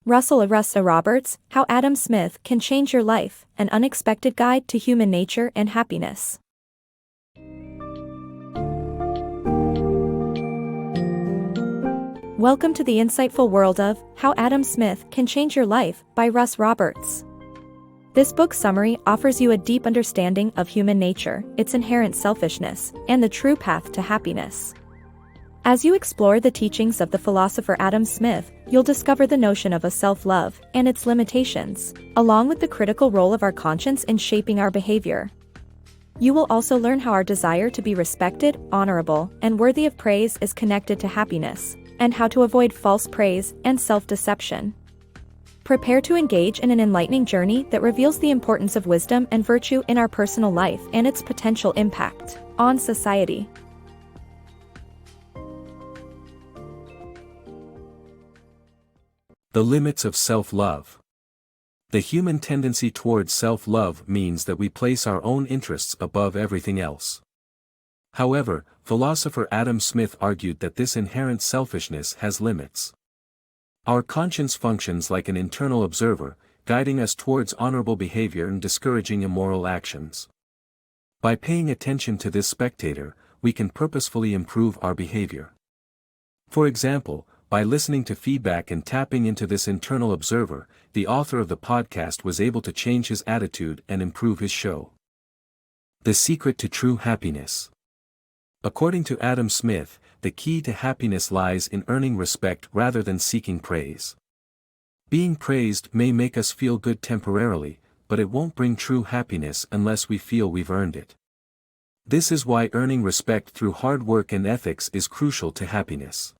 Russel Roberts, How Adam Smith Can Change Your Life, An Unexpected Guide to Human Nature and Happiness. Welcome to the insightful world of How Adam Smith Can Change Your Life by Russ Roberts. This book summary offers you a deep understanding of human nature, its inherent selfishness, and the true path to happiness. As you explore the teachings of the philosopher Adam Smith, you'll discover the notion of a self-love and its limitations, along with the critical role of our conscience in shaping our behavior. You will also learn how our desire to be respected, honorable, and worthy of praise is connected to happiness, and how to avoid false praise and self-deception. Prepare to engage in an enlightening journey that reveals the importance of wisdom and virtue in our personal life and its potential impact on society. The limits of self-love. The human tendency towards self-love means that we place our own interests above everything else. However, philosopher Adam Smith argued that this inherent selfishness has limits. Our conscience functions like an internal observer, guiding us towards honorable behavior and discouraging immoral actions. By paying attention to this spectator, we can purposefully improve our behavior. For example, by listening to feedback and tapping into this internal observer, the author of the podcast was able to change his attitude and improve his show. The secret to true happiness. According to Adam Smith, the key to happiness lies in earning respect rather than seeking praise. Being praised may make us feel good temporarily, but it won't bring true happiness unless we feel we've earned it. This is why earning respect through hard work and ethics is crucial to happiness.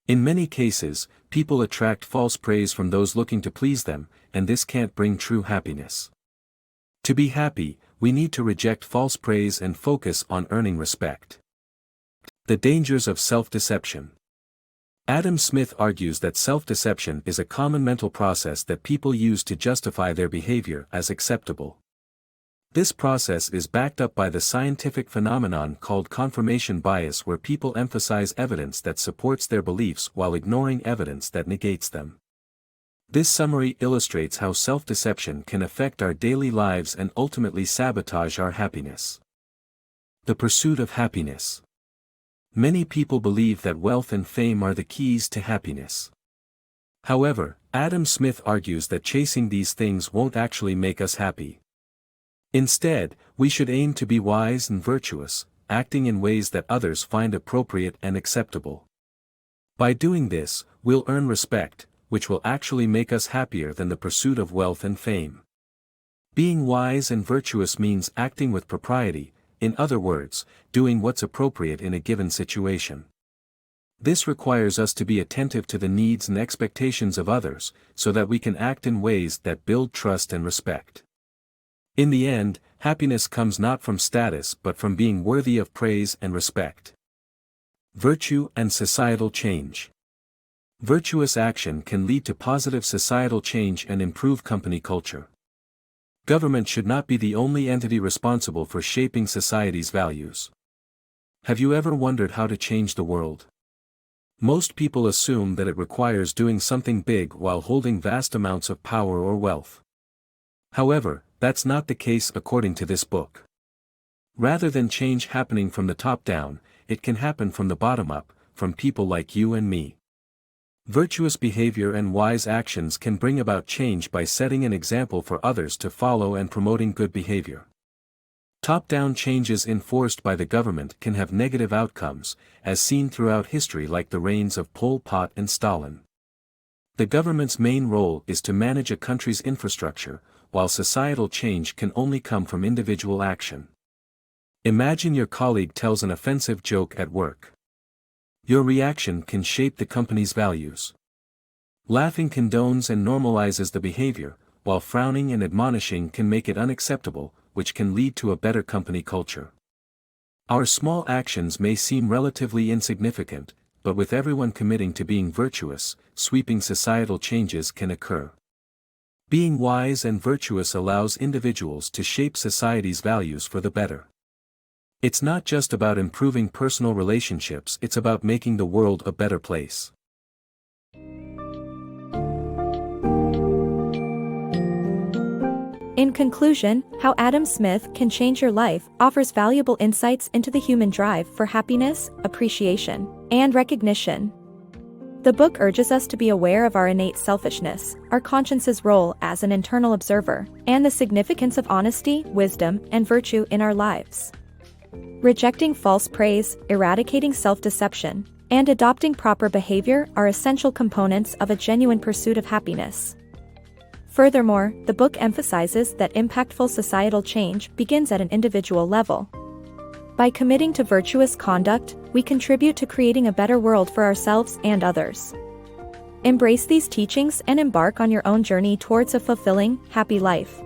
In many cases, people attract false praise from those looking to please them, and this can't bring true happiness. To be happy, we need to reject false praise and focus on earning respect. The dangers of self-deception. Adam Smith argues that self-deception is a common mental process that people use to justify their behavior as acceptable. This process is backed up by the scientific phenomenon called confirmation bias, where people emphasize evidence that supports their beliefs while ignoring evidence that negates them. This summary illustrates how self-deception can affect our daily lives and ultimately sabotage our happiness. The pursuit of happiness. Many people believe that wealth and fame are the keys to happiness. However, Adam Smith argues that chasing these things won't actually make us happy. Instead, we should aim to be wise and virtuous, acting in ways that others find appropriate and acceptable. By doing this, we'll earn respect, which will actually make us happier than the pursuit of wealth and fame. Being wise and virtuous means acting with propriety, in other words, doing what's appropriate in a given situation. This requires us to be attentive to the needs and expectations of others, so that we can act in ways that build trust and respect. In the end, happiness comes not from status but from being worthy of praise and respect. Virtue and societal change. Virtuous action can lead to positive societal change and improve company culture. Government should not be the only entity responsible for shaping society's values. Have you ever wondered how to change the world? Most people assume that it requires doing something big while holding vast amounts of power or wealth. However, that's not the case according to this book. Rather than change happening from the top down, it can happen from the bottom up, from people like you and me. Virtuous behavior and wise actions can bring about change by setting an example for others to follow and promoting good behavior. Top-down changes enforced by the government can have negative outcomes, as seen throughout history, like the reigns of Pol Pot and Stalin. The government's main role is to manage a country's infrastructure, while societal change can only come from individual action. Imagine your colleague tells an offensive joke at work. Your reaction can shape the company's values. Laughing condones and normalizes the behavior, while frowning and admonishing can make it unacceptable, which can lead to a better company culture. Our small actions may seem relatively insignificant, but with everyone committing to being virtuous, sweeping societal changes can occur. Being wise and virtuous allows individuals to shape society's values for the better. It's not just about improving personal relationships, it's about making the world a better place. In conclusion, How Adam Smith Can Change Your Life offers valuable insights into the human drive for happiness, appreciation, and recognition. The book urges us to be aware of our innate selfishness, our conscience's role as an internal observer, and the significance of honesty, wisdom, and virtue in our lives. Rejecting false praise, eradicating self-deception, and adopting proper behavior are essential components of a genuine pursuit of happiness. Furthermore, the book emphasizes that impactful societal change begins at an individual level. By committing to virtuous conduct, we contribute to creating a better world for ourselves and others. Embrace these teachings and embark on your own journey towards a fulfilling, happy life.